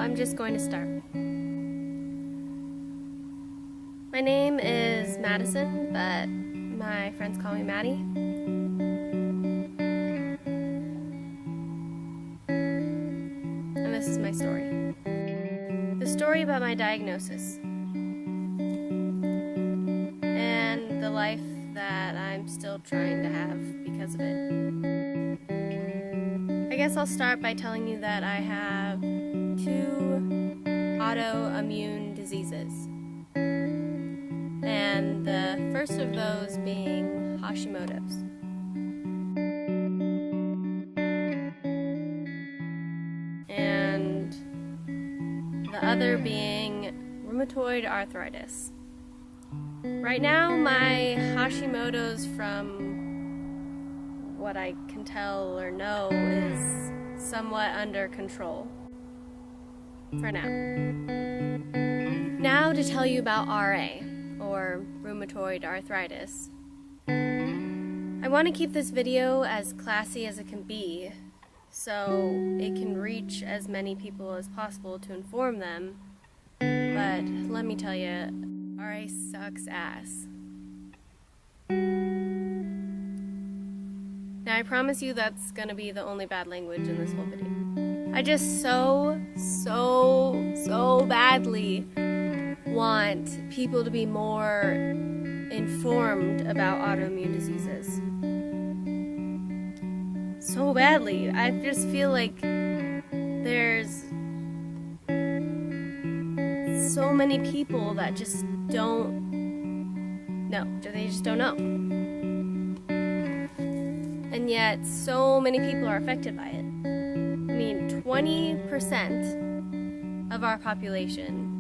I'm just going to start. My name is Madison, but my friends call me Maddie. And this is my story. The story about my diagnosis. And the life that I'm still trying to have because of it. I guess I'll start by telling you that I have 2 autoimmune diseases. And the first of those being Hashimoto's. And the other being rheumatoid arthritis. Right now, my Hashimoto's, from what I can tell or know, is somewhat under control. For now. Now to tell you about RA, or rheumatoid arthritis. I want to keep this video as classy as it can be, so it can reach as many people as possible to inform them, but let me tell you, RA sucks ass. Now I promise you that's gonna be the only bad language in this whole video. I just so badly want people to be more informed about autoimmune diseases. So badly. I just feel like there's so many people that just don't know. They just don't know. And yet, so many people are affected by it. I mean, 20% of our population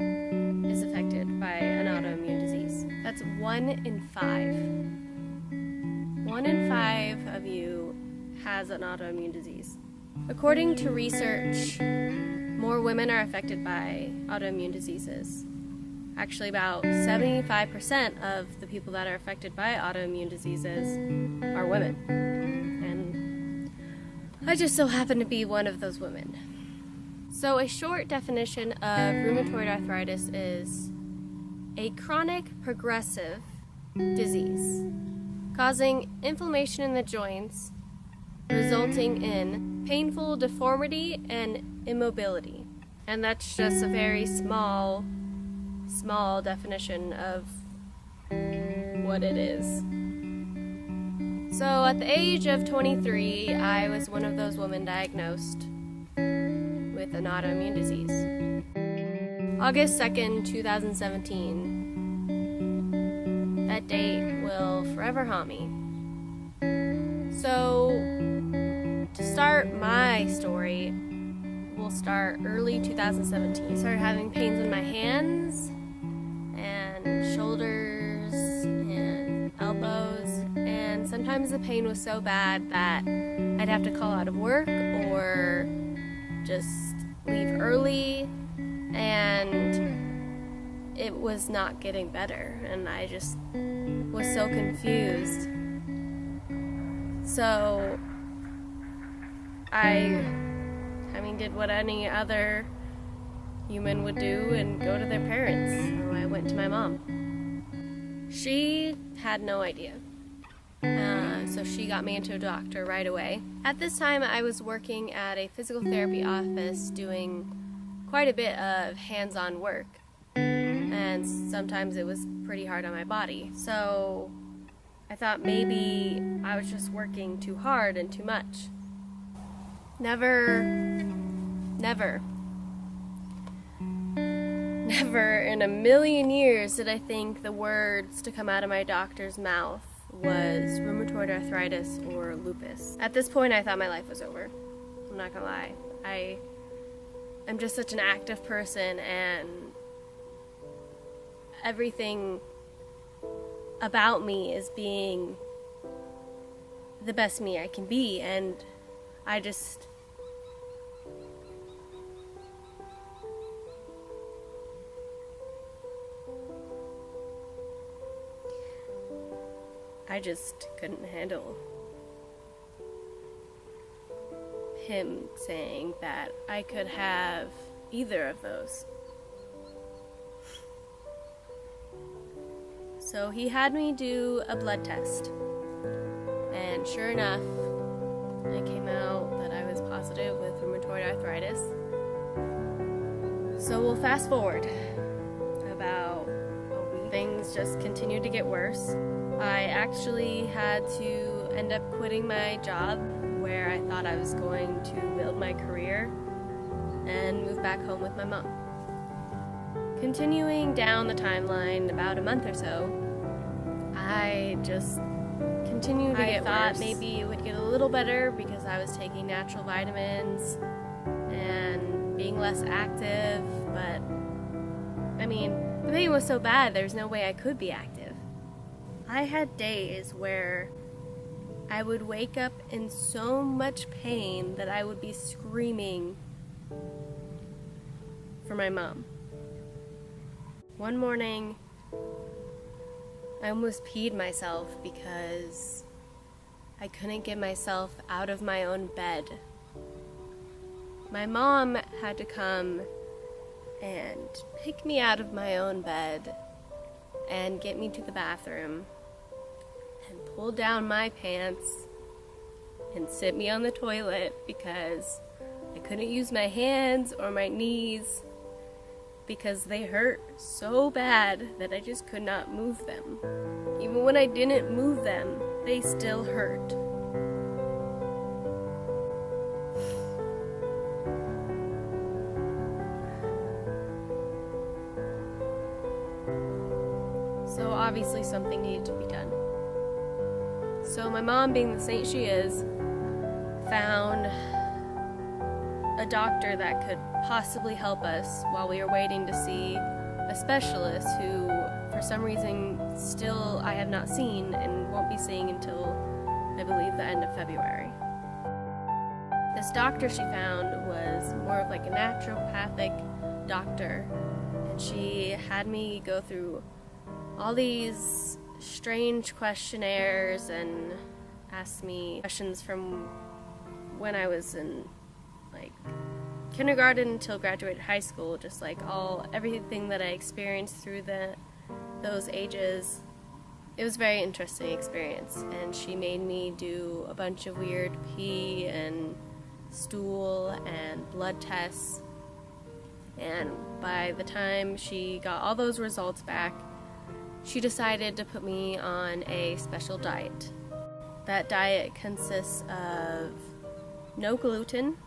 is affected by an autoimmune disease. That's 1 in 5. 1 in 5 of you has an autoimmune disease. According to research, more women are affected by autoimmune diseases. Actually, about 75% of the people that are affected by autoimmune diseases are women. And I just so happen to be one of those women. So a short definition of rheumatoid arthritis is a chronic progressive disease causing inflammation in the joints, resulting in painful deformity and immobility. And that's just a very small definition of what it is. So at the age of 23, I was one of those women diagnosed with an autoimmune disease. August 2nd, 2017. That date will forever haunt me. So, to start my story, we'll start early 2017. I started having pains in my hands and shoulders and elbows, and sometimes the pain was so bad that I'd have to call out of work or just leave early, and it was not getting better, and I just was so confused. So I did what any other human would do and go to their parents. So I went to my mom. She had no idea. So she got me into a doctor right away. At this time, I was working at a physical therapy office doing quite a bit of hands-on work. And sometimes it was pretty hard on my body. So I thought maybe I was just working too hard and too much. Never in a million years did I think the words to come out of my doctor's mouth was rheumatoid arthritis or lupus. At this point, I thought my life was over. I'm not gonna lie. I'm just such an active person, and everything about me is being the best me I can be, and I just couldn't handle him saying that I could have either of those. So he had me do a blood test, and sure enough, it came out that I was positive with rheumatoid arthritis. So we'll fast forward about a week. Things just continued to get worse. I actually had to end up quitting my job where I thought I was going to build my career and move back home with my mom. Continuing down the timeline, about a month or so, I just continued to get worse. I thought maybe it would get a little better because I was taking natural vitamins and being less active, but I mean, the pain was so bad there's no way I could be active. I had days where I would wake up in so much pain that I would be screaming for my mom. One morning, I almost peed myself because I couldn't get myself out of my own bed. My mom had to come and pick me out of my own bed and get me to the bathroom and pull down my pants and sit me on the toilet because I couldn't use my hands or my knees because they hurt so bad that I just could not move them. Even when I didn't move them, they still hurt. So obviously something needed to be done. So my mom, being the saint she is, found a doctor that could possibly help us while we were waiting to see a specialist who, for some reason, still I have not seen and won't be seeing until, I believe, the end of February. This doctor she found was more of like a naturopathic doctor, and she had me go through all these strange questionnaires and asked me questions from when I was in like kindergarten until graduated high school, just like everything that I experienced through those ages. It was a very interesting experience, and she made me do a bunch of weird pee and stool and blood tests, and by the time she got all those results back, she decided to put me on a special diet. That diet consists of no gluten,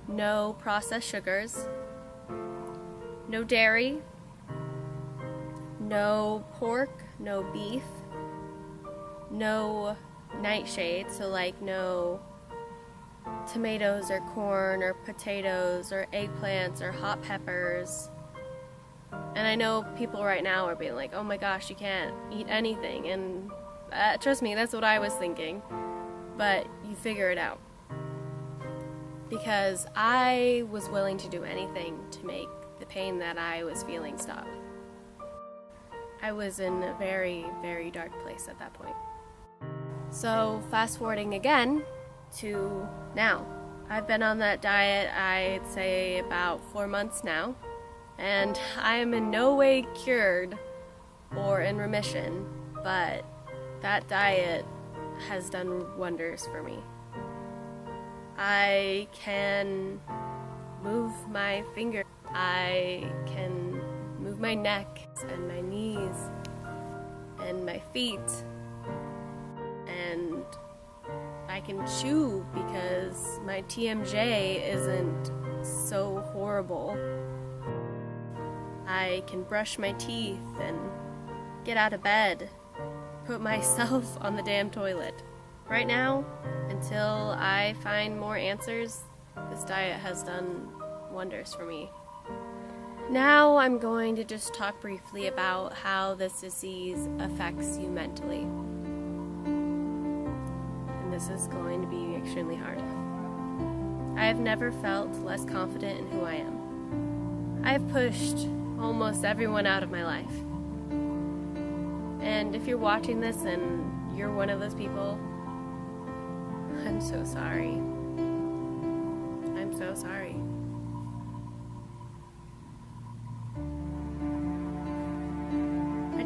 no processed sugars, no dairy, no pork, no beef, no nightshade, so like no tomatoes or corn or potatoes or eggplants or hot peppers. And I know people right now are being like, oh my gosh, you can't eat anything. And trust me, that's what I was thinking. But you figure it out. Because I was willing to do anything to make the pain that I was feeling stop. I was in a very, very dark place at that point. So fast forwarding again to now. I've been on that diet, I'd say about 4 months now. And I am in no way cured or in remission, but that diet has done wonders for me. I can move my finger. I can move my neck and my knees and my feet. And I can chew because my TMJ isn't so horrible. I can brush my teeth and get out of bed, put myself on the damn toilet. Right now, until I find more answers, this diet has done wonders for me. Now I'm going to just talk briefly about how this disease affects you mentally. And this is going to be extremely hard. I have never felt less confident in who I am. I have pushed almost everyone out of my life. And if you're watching this and you're one of those people, I'm so sorry. I'm so sorry.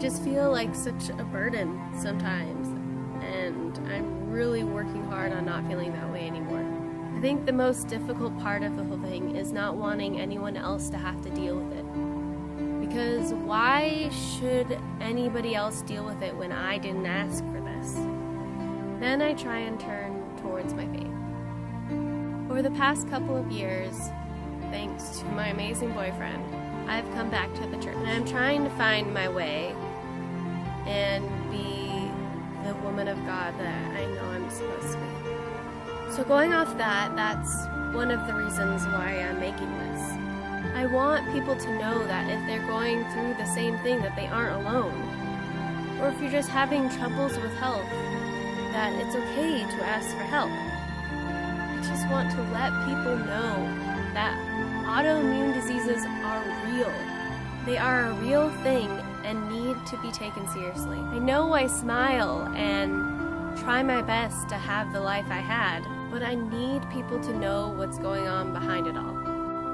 just feel like such a burden sometimes, and I'm really working hard on not feeling that way anymore. I think the most difficult part of the whole thing is not wanting anyone else to have to deal with it. Because why should anybody else deal with it when I didn't ask for this? Then I try and turn towards my faith. Over the past couple of years, thanks to my amazing boyfriend, I've come back to the church. And I'm trying to find my way and be the woman of God that I know I'm supposed to be. So going off that, that's one of the reasons why I'm making this. I want people to know that if they're going through the same thing, that they aren't alone. Or if you're just having troubles with health, that it's okay to ask for help. I just want to let people know that autoimmune diseases are real. They are a real thing and need to be taken seriously. I know I smile and try my best to have the life I had, but I need people to know what's going on behind it all.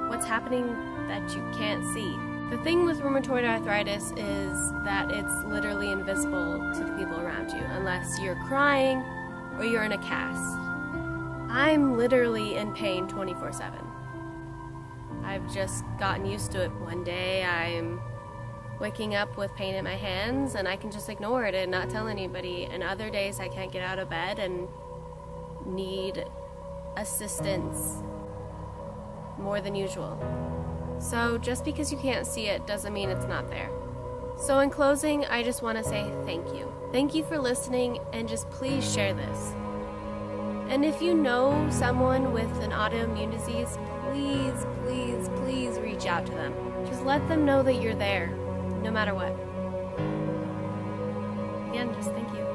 What's happening that you can't see. The thing with rheumatoid arthritis is that it's literally invisible to the people around you unless you're crying or you're in a cast. I'm literally in pain 24/7. I've just gotten used to it. One day I'm waking up with pain in my hands and I can just ignore it and not tell anybody, and other days I can't get out of bed and need assistance more than usual. So just because you can't see it doesn't mean it's not there. So in closing, I just want to say thank you. Thank you for listening, and just please share this. And if you know someone with an autoimmune disease, please, please, please reach out to them. Just let them know that you're there, no matter what. Again, just thank you.